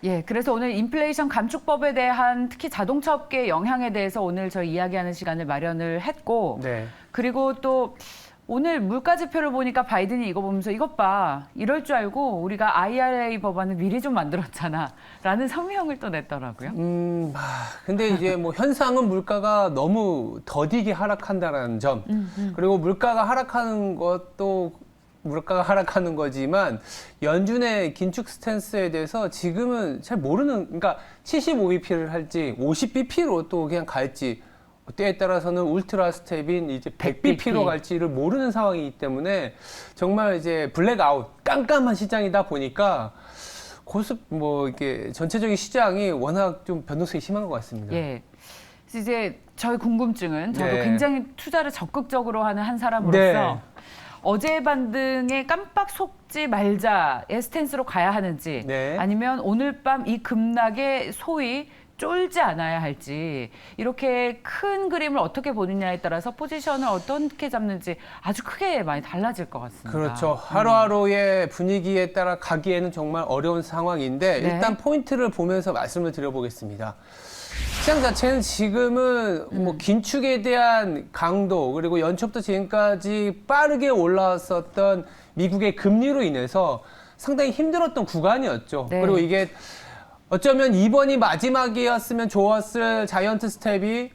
예, 그래서 오늘 인플레이션 감축법에 대한 특히 자동차 업계의 영향에 대해서 오늘 저희 이야기하는 시간을 마련을 했고, 네. 그리고 또 오늘 물가 지표를 보니까 바이든이 이거 보면서 이것 봐, 이럴 줄 알고 우리가 IRA 법안을 미리 좀 만들었잖아 라는 성명을 또 냈더라고요. 근데 이제 뭐 현상은 물가가 너무 더디게 하락한다는 점, 그리고 물가가 하락하는 것도 물가가 하락하는 거지만 연준의 긴축 스탠스에 대해서 지금은 잘 모르는, 그러니까 75bp를 할지 50bp로 또 그냥 갈지 때에 따라서는 울트라 스텝인 이제 100bp로 갈지를 모르는 상황이기 때문에 정말 이제 블랙아웃 깜깜한 시장이다 보니까 고습 뭐 이게 전체적인 시장이 워낙 좀 변동성이 심한 것 같습니다. 예. 그래서 이제 저희 궁금증은 저도 네. 굉장히 투자를 적극적으로 하는 한 사람으로서 네. 어제의 반등에 깜빡 속지 말자의 스탠스로 가야 하는지 네. 아니면 오늘 밤 이 급락에 소위 쫄지 않아야 할지 이렇게 큰 그림을 어떻게 보느냐에 따라서 포지션을 어떻게 잡는지 아주 크게 많이 달라질 것 같습니다. 그렇죠. 하루하루의 분위기에 따라 가기에는 정말 어려운 상황인데 네. 일단 포인트를 보면서 말씀을 드려보겠습니다. 시장 자체는 지금은 뭐 긴축에 대한 강도 그리고 연초부터 지금까지 빠르게 올라왔었던 미국의 금리로 인해서 상당히 힘들었던 구간이었죠. 네. 그리고 이게 어쩌면 이번이 마지막이었으면 좋았을 자이언트 스텝이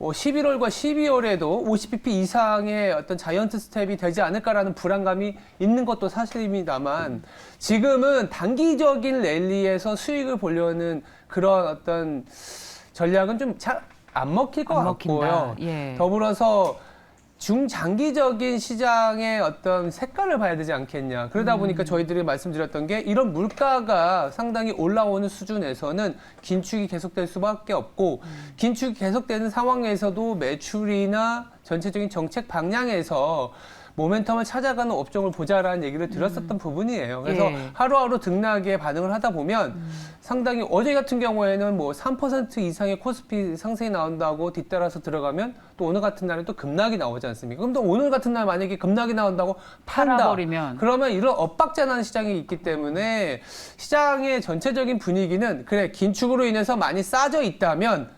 11월과 12월에도 50bp 이상의 어떤 자이언트 스텝이 되지 않을까라는 불안감이 있는 것도 사실입니다만 지금은 단기적인 랠리에서 수익을 보려는 그런 어떤 전략은 좀 잘 안 먹힐 것 안 같고요. 먹힌다. 예. 더불어서 중장기적인 시장의 어떤 색깔을 봐야 되지 않겠냐. 그러다 보니까 저희들이 말씀드렸던 게 이런 물가가 상당히 올라오는 수준에서는 긴축이 계속될 수밖에 없고 긴축이 계속되는 상황에서도 매출이나 전체적인 정책 방향에서 모멘텀을 찾아가는 업종을 보자라는 얘기를 드렸었던 부분이에요. 그래서 예. 하루하루 등락에 반응을 하다 보면 상당히 어제 같은 경우에는 뭐 3% 이상의 코스피 상승이 나온다고 뒤따라서 들어가면 또 오늘 같은 날은 또 급락이 나오지 않습니까? 그럼 또 오늘 같은 날 만약에 급락이 나온다고 판다. 팔아버리면. 그러면 이런 엇박자나는 시장이 있기 때문에 시장의 전체적인 분위기는 그래 긴축으로 인해서 많이 싸져 있다면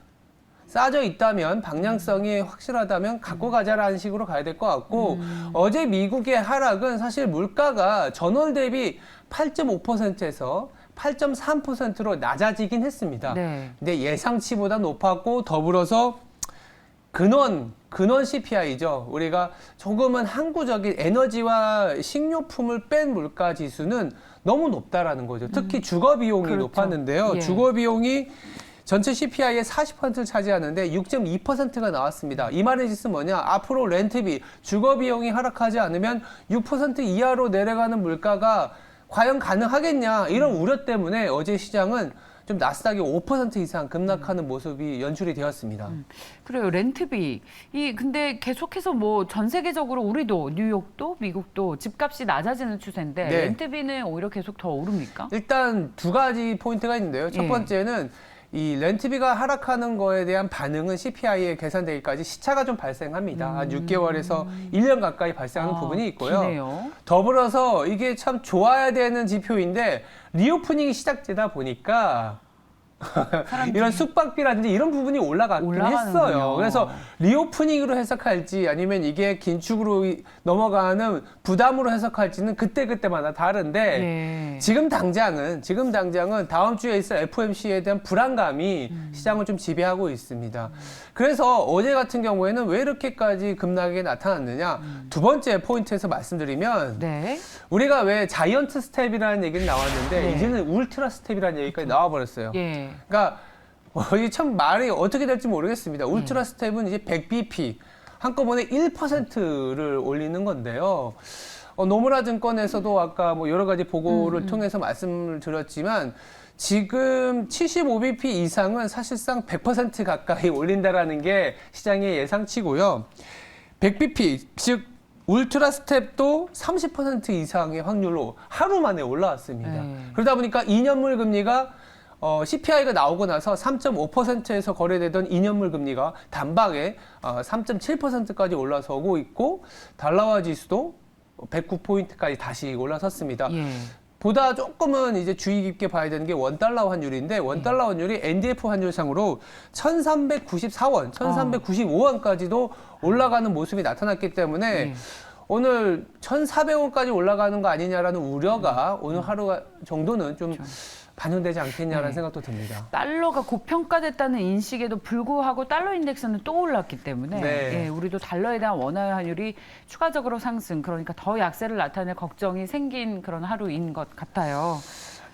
방향성이 확실하다면 갖고 가자라는 식으로 가야 될 것 같고 어제 미국의 하락은 사실 물가가 전월 대비 8.5%에서 8.3%로 낮아지긴 했습니다. 네. 근데 예상치보다 높았고 더불어서 근원 CPI죠. 우리가 조금은 항구적인 에너지와 식료품을 뺀 물가 지수는 너무 높다라는 거죠. 특히 주거 비용이 그렇죠. 높았는데요. 예. 주거 비용이 전체 CPI의 40%를 차지하는데 6.2%가 나왔습니다. 이 말의 뜻은 뭐냐? 앞으로 렌트비, 주거 비용이 하락하지 않으면 6% 이하로 내려가는 물가가 과연 가능하겠냐? 이런 우려 때문에 어제 시장은 좀 나스닥이 5% 이상 급락하는 모습이 연출이 되었습니다. 그래요. 렌트비. 근데 계속해서 뭐 전 세계적으로 우리도 뉴욕도 미국도 집값이 낮아지는 추세인데 네. 렌트비는 오히려 계속 더 오릅니까? 일단 두 가지 포인트가 있는데요. 첫 예. 번째는 이 렌트비가 하락하는 거에 대한 반응은 CPI에 계산되기까지 시차가 좀 발생합니다. 한 6개월에서 1년 가까이 발생하는 부분이 있고요. 기네요. 더불어서 이게 참 좋아야 되는 지표인데 리오프닝이 시작되다 보니까 이런 숙박비라든지 이런 부분이 올라가긴 올라가는군요. 했어요. 그래서 리오프닝으로 해석할지 아니면 이게 긴축으로 넘어가는 부담으로 해석할지는 그때그때마다 다른데 예. 지금 당장은 다음 주에 있을 FOMC에 대한 불안감이 시장을 좀 지배하고 있습니다. 그래서 어제 같은 경우에는 왜 이렇게까지 급락이 나타났느냐? 두 번째 포인트에서 말씀드리면 네. 우리가 왜 자이언트 스텝이라는 얘기는 나왔는데 네. 이제는 울트라 스텝이라는 얘기까지 나와버렸어요. 예. 그러니까 이게 참 말이 어떻게 될지 모르겠습니다. 울트라 스텝은 이제 100bp 한꺼번에 1%를 올리는 건데요. 노무라 증권에서도 아까 뭐 여러 가지 보고를 통해서 말씀을 드렸지만 지금 75bp 이상은 사실상 100% 가까이 올린다라는 게 시장의 예상치고요. 100bp 즉 울트라 스텝도 30% 이상의 확률로 하루 만에 올라왔습니다. 그러다 보니까 2년물 금리가 CPI가 나오고 나서 3.5%에서 거래되던 2년물 금리가 단박에 3.7%까지 올라서고 있고 달러화 지수도 109포인트까지 다시 올라섰습니다. 예. 보다 조금은 이제 주의 깊게 봐야 되는 게 원달러 환율인데 원달러 환율이 NDF 환율상으로 1,394원, 1,395원까지도 올라가는 모습이 나타났기 때문에 오늘 1,400원까지 올라가는 거 아니냐라는 우려가 오늘 하루 정도는 좀 반영되지 않겠냐라는 생각도 듭니다. 달러가 고평가됐다는 인식에도 불구하고 달러 인덱스는 또 올랐기 때문에 네. 우리도 달러에 대한 원화의 환율이 추가적으로 상승, 그러니까 더 약세를 나타낼 걱정이 생긴 그런 하루인 것 같아요.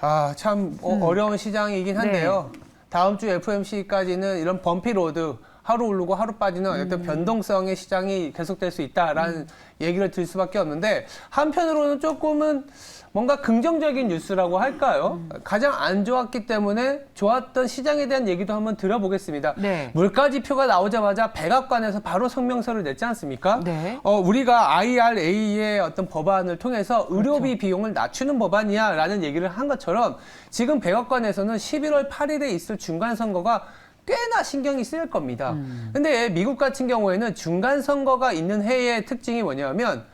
아, 참 어려운 시장이긴 한데요. 네. 다음 주 FOMC까지는 이런 범피 로드 하루 오르고 하루 빠지는 어떤 변동성의 시장이 계속될 수 있다라는 얘기를 드릴 수밖에 없는데 한편으로는 조금은 뭔가 긍정적인 뉴스라고 할까요? 가장 안 좋았기 때문에 좋았던 시장에 대한 얘기도 한번 들어보겠습니다. 네. 물가지표가 나오자마자 백악관에서 바로 성명서를 냈지 않습니까? 네. 우리가 IRA의 어떤 법안을 통해서 의료비 비용을 낮추는 법안이야라는 얘기를 한 것처럼 지금 백악관에서는 11월 8일에 있을 중간선거가 꽤나 신경이 쓰일 겁니다. 근데 미국 같은 경우에는 중간선거가 있는 해의 특징이 뭐냐면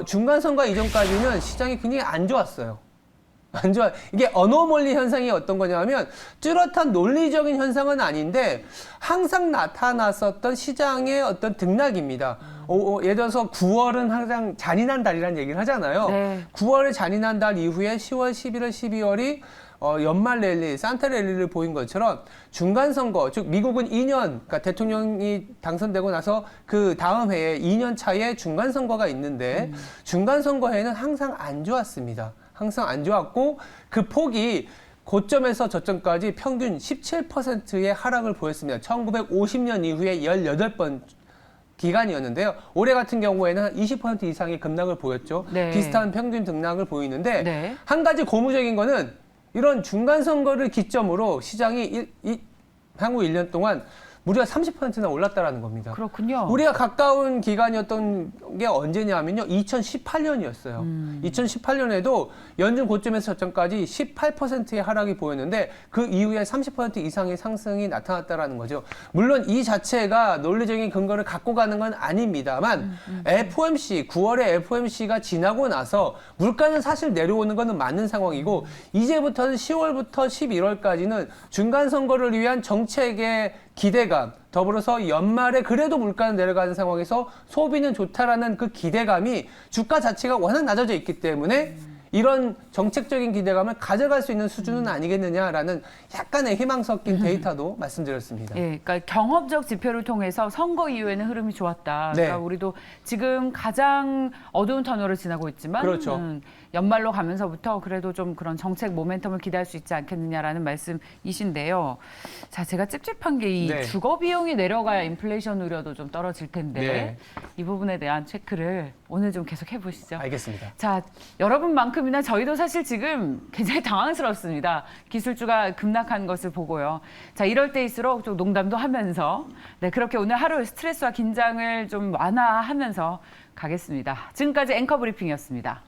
중간선거 이전까지는 시장이 굉장히 안 좋았어요. 안 좋아. 이게 어노멀리 현상이 어떤 거냐면 뚜렷한 논리적인 현상은 아닌데 항상 나타났었던 시장의 어떤 등락입니다. 예를 들어서 9월은 항상 잔인한 달이라는 얘기를 하잖아요. 네. 9월의 잔인한 달 이후에 10월, 11월, 12월이 연말 랠리, 산타 랠리를 보인 것처럼 중간선거, 즉 미국은 2년, 그러니까 대통령이 당선되고 나서 그 다음 해에 2년 차에 중간선거가 있는데 중간선거에는 항상 안 좋았습니다. 항상 안 좋았고 그 폭이 고점에서 저점까지 평균 17%의 하락을 보였습니다. 1950년 이후에 18번 기간이었는데요. 올해 같은 경우에는 한 20% 이상의 급락을 보였죠. 네. 비슷한 평균 등락을 보이는데 네. 한 가지 고무적인 거는 이런 중간선거를 기점으로 시장이 향후 1년 동안 무려 30%나 올랐다라는 겁니다. 그렇군요. 우리가 가까운 기간이었던 게 언제냐면요. 2018년이었어요. 2018년에도 연준 고점에서 저점까지 18%의 하락이 보였는데 그 이후에 30% 이상의 상승이 나타났다라는 거죠. 물론 이 자체가 논리적인 근거를 갖고 가는 건 아닙니다만 FOMC, 9월에 FOMC가 지나고 나서 물가는 사실 내려오는 거는 맞는 상황이고 이제부터는 10월부터 11월까지는 중간선거를 위한 정책의 기대감, 더불어서 연말에 그래도 물가는 내려가는 상황에서 소비는 좋다라는 그 기대감이 주가 자체가 워낙 낮아져 있기 때문에 이런 정책적인 기대감을 가져갈 수 있는 수준은 아니겠느냐라는 약간의 희망 섞인 데이터도 말씀드렸습니다. 예, 그러니까 경험적 지표를 통해서 선거 이후에는 흐름이 좋았다. 그러니까 네. 우리도 지금 가장 어두운 터널을 지나고 있지만 그렇죠. 연말로 가면서부터 그래도 좀 그런 정책 모멘텀을 기대할 수 있지 않겠느냐라는 말씀이신데요. 자, 제가 찝찝한 게 이 네. 주거 비용이 내려가야 인플레이션 우려도 좀 떨어질 텐데 네. 이 부분에 대한 체크를 오늘 좀 계속 해보시죠. 알겠습니다. 자, 여러분만큼이나 저희도 사실 지금 굉장히 당황스럽습니다. 기술주가 급락한 것을 보고요. 자, 이럴 때일수록 좀 농담도 하면서 그렇게 오늘 하루 스트레스와 긴장을 좀 완화하면서 가겠습니다. 지금까지 앵커 브리핑이었습니다.